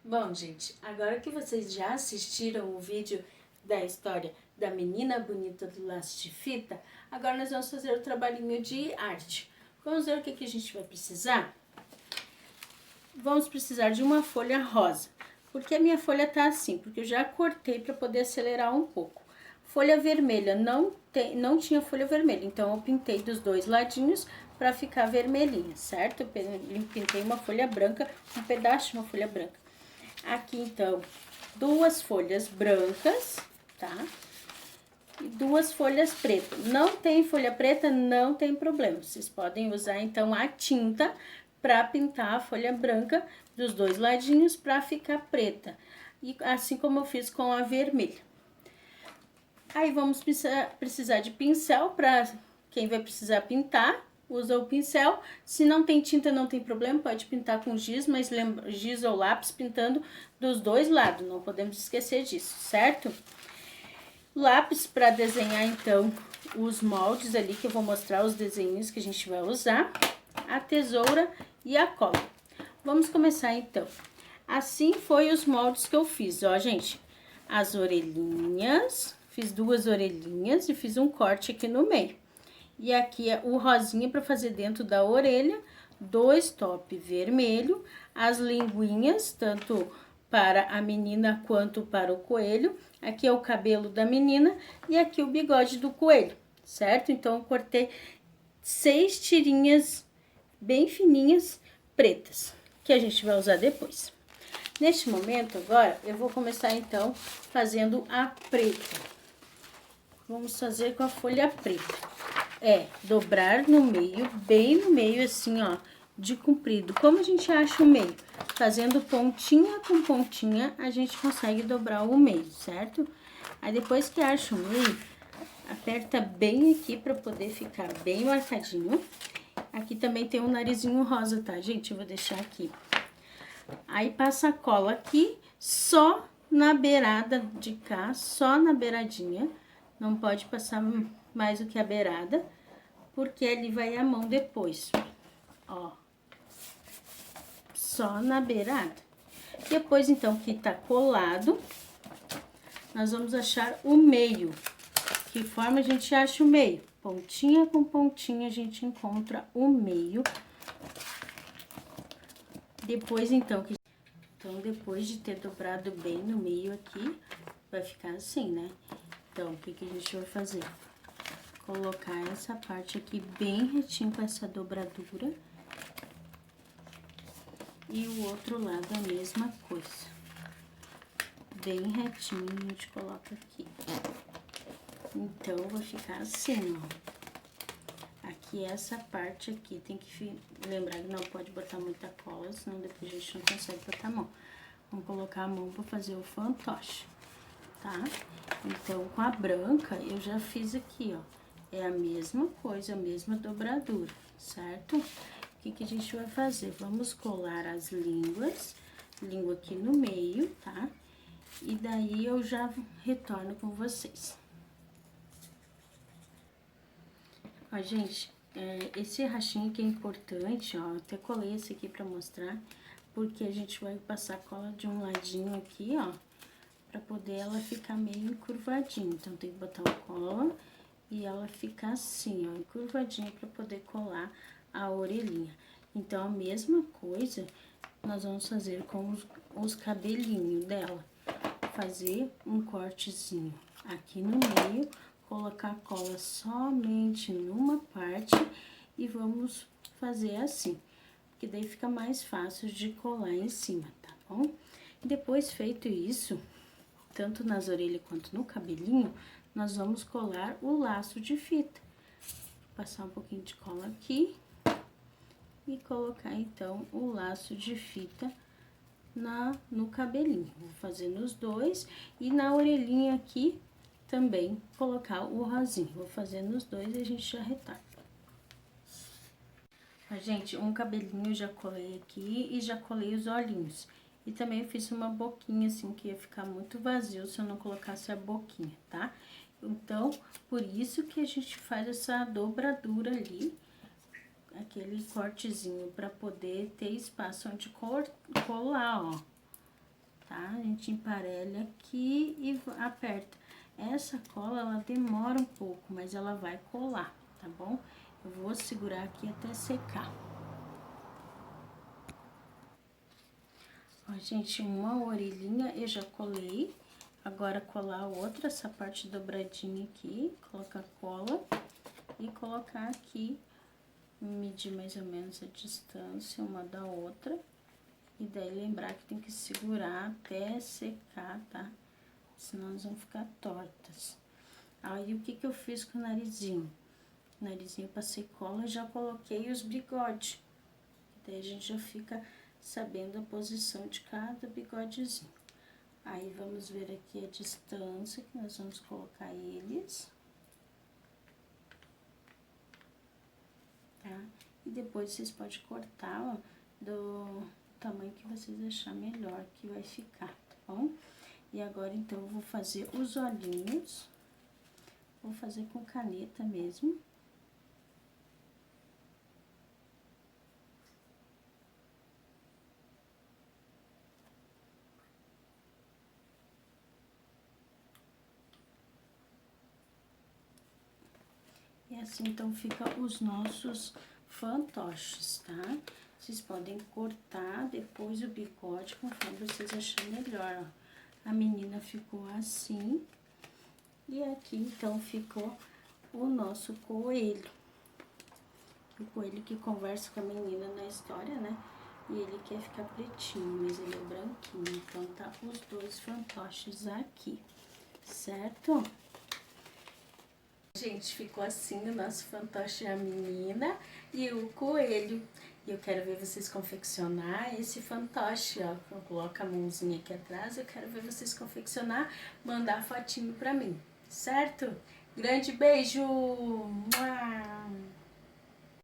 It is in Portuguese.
Bom, gente, agora que vocês já assistiram o vídeo da história da menina bonita do laço de fita, agora nós vamos fazer o trabalhinho de arte. Vamos ver o que a gente vai precisar? Vamos precisar de uma folha rosa. Por que a minha folha tá assim? Porque eu já cortei para poder acelerar um pouco. Folha vermelha, não tinha folha vermelha, então eu pintei dos dois ladinhos para ficar vermelhinha, certo? Eu pintei uma folha branca, um pedaço de uma folha branca. Aqui, então, duas folhas brancas, tá? E duas folhas pretas. Não tem folha preta, não tem problema. Vocês podem usar, então, a tinta para pintar a folha branca dos dois ladinhos para ficar preta. E assim como eu fiz com a vermelha. Aí, vamos precisar de pincel para quem vai precisar pintar. Usa o pincel, se não tem tinta não tem problema, pode pintar com giz, mas lembra, giz ou lápis pintando dos dois lados, não podemos esquecer disso, certo? Lápis para desenhar então os moldes ali, que eu vou mostrar os desenhos que a gente vai usar, a tesoura e a cola. Vamos começar então. Assim foi os moldes que eu fiz, ó gente, as orelhinhas, fiz duas orelhinhas e fiz um corte aqui no meio. E aqui é o rosinha para fazer dentro da orelha, dois top vermelho, as linguinhas, tanto para a menina quanto para o coelho. Aqui é o cabelo da menina e aqui o bigode do coelho, certo? Então, eu cortei 6 tirinhas bem fininhas, pretas, que a gente vai usar depois. Neste momento, agora, eu vou começar, então, fazendo a preta. Vamos fazer com a folha preta. Dobrar no meio, bem no meio, assim, ó, de comprido. Como a gente acha o meio? Fazendo pontinha com pontinha, a gente consegue dobrar o meio, certo? Aí, depois que acha o meio, aperta bem aqui pra poder ficar bem marcadinho. Aqui também tem um narizinho rosa, tá, gente? Eu vou deixar aqui. Aí, passa a cola aqui, só na beirada de cá, só na beiradinha. Não pode passar mais do que a beirada, porque ali vai a mão depois, ó. Só na beirada. Depois, então, que tá colado, nós vamos achar o meio. Que forma a gente acha o meio? Pontinha com pontinha, a gente encontra o meio. Depois, então, depois de ter dobrado bem no meio aqui, vai ficar assim, né? Então, o que a gente vai fazer? Colocar essa parte aqui bem retinho com essa dobradura. E o outro lado a mesma coisa. Bem retinho a gente coloca aqui. Então, vai ficar assim, ó. Aqui, essa parte aqui, tem que lembrar que não pode botar muita cola, senão depois a gente não consegue botar a mão. Vamos colocar a mão pra fazer o fantoche, tá? Então, com a branca, eu já fiz aqui, ó. É a mesma coisa, a mesma dobradura, certo? O que a gente vai fazer? Vamos colar as línguas, língua aqui no meio, tá? E daí, eu já retorno com vocês. Ó, gente, esse rachinho aqui é importante, ó. Até colei esse aqui pra mostrar, porque a gente vai passar cola de um ladinho aqui, ó, pra poder ela ficar meio encurvadinha. Então, tem que botar uma cola e ela ficar assim, ó, encurvadinha pra poder colar a orelhinha. Então, a mesma coisa nós vamos fazer com os cabelinhos dela. Fazer um cortezinho aqui no meio, colocar a cola somente numa parte e vamos fazer assim, porque daí fica mais fácil de colar em cima, tá bom? E depois feito isso, tanto nas orelhas quanto no cabelinho, nós vamos colar o laço de fita. Passar um pouquinho de cola aqui e colocar, então, o laço de fita no cabelinho. Vou fazer nos dois e na orelhinha aqui também colocar o rosinho. Vou fazer nos dois e a gente já retorna. Gente, um cabelinho eu já colei aqui e já colei os olhinhos. E também eu fiz uma boquinha assim, que ia ficar muito vazio se eu não colocasse a boquinha, tá? Então, por isso que a gente faz essa dobradura ali, aquele cortezinho, pra poder ter espaço onde colar, ó. A gente emparelha aqui e aperta. Essa cola, ela demora um pouco, mas ela vai colar, tá bom? Eu vou segurar aqui até secar. Ó, gente, uma orelhinha eu já colei. Agora colar a outra, essa parte dobradinha aqui, colocar cola e colocar aqui, medir mais ou menos a distância uma da outra. E daí lembrar que tem que segurar até secar, tá? Senão elas vão ficar tortas. Aí o que eu fiz com o narizinho? O narizinho passei cola e já coloquei os bigodes. Daí a gente já fica sabendo a posição de cada bigodezinho. Aí, vamos ver aqui a distância que nós vamos colocar eles. Tá? E depois vocês podem cortar, ó, do tamanho que vocês achar melhor que vai ficar, tá bom? E agora, então, eu vou fazer os olhinhos. Vou fazer com caneta mesmo. E assim, então, fica os nossos fantoches, tá? Vocês podem cortar depois o bigode conforme vocês acharem melhor, ó. A menina ficou assim. E aqui, então, ficou o nosso coelho. O coelho que conversa com a menina na história, né? E ele quer ficar pretinho, mas ele é branquinho. Então, tá os dois fantoches aqui, certo? Gente, ficou assim o nosso fantoche, a menina e o coelho. E eu quero ver vocês confeccionar esse fantoche, ó. Coloca a mãozinha aqui atrás, eu quero ver vocês confeccionar, mandar fotinho pra mim, certo? Grande beijo! Mua!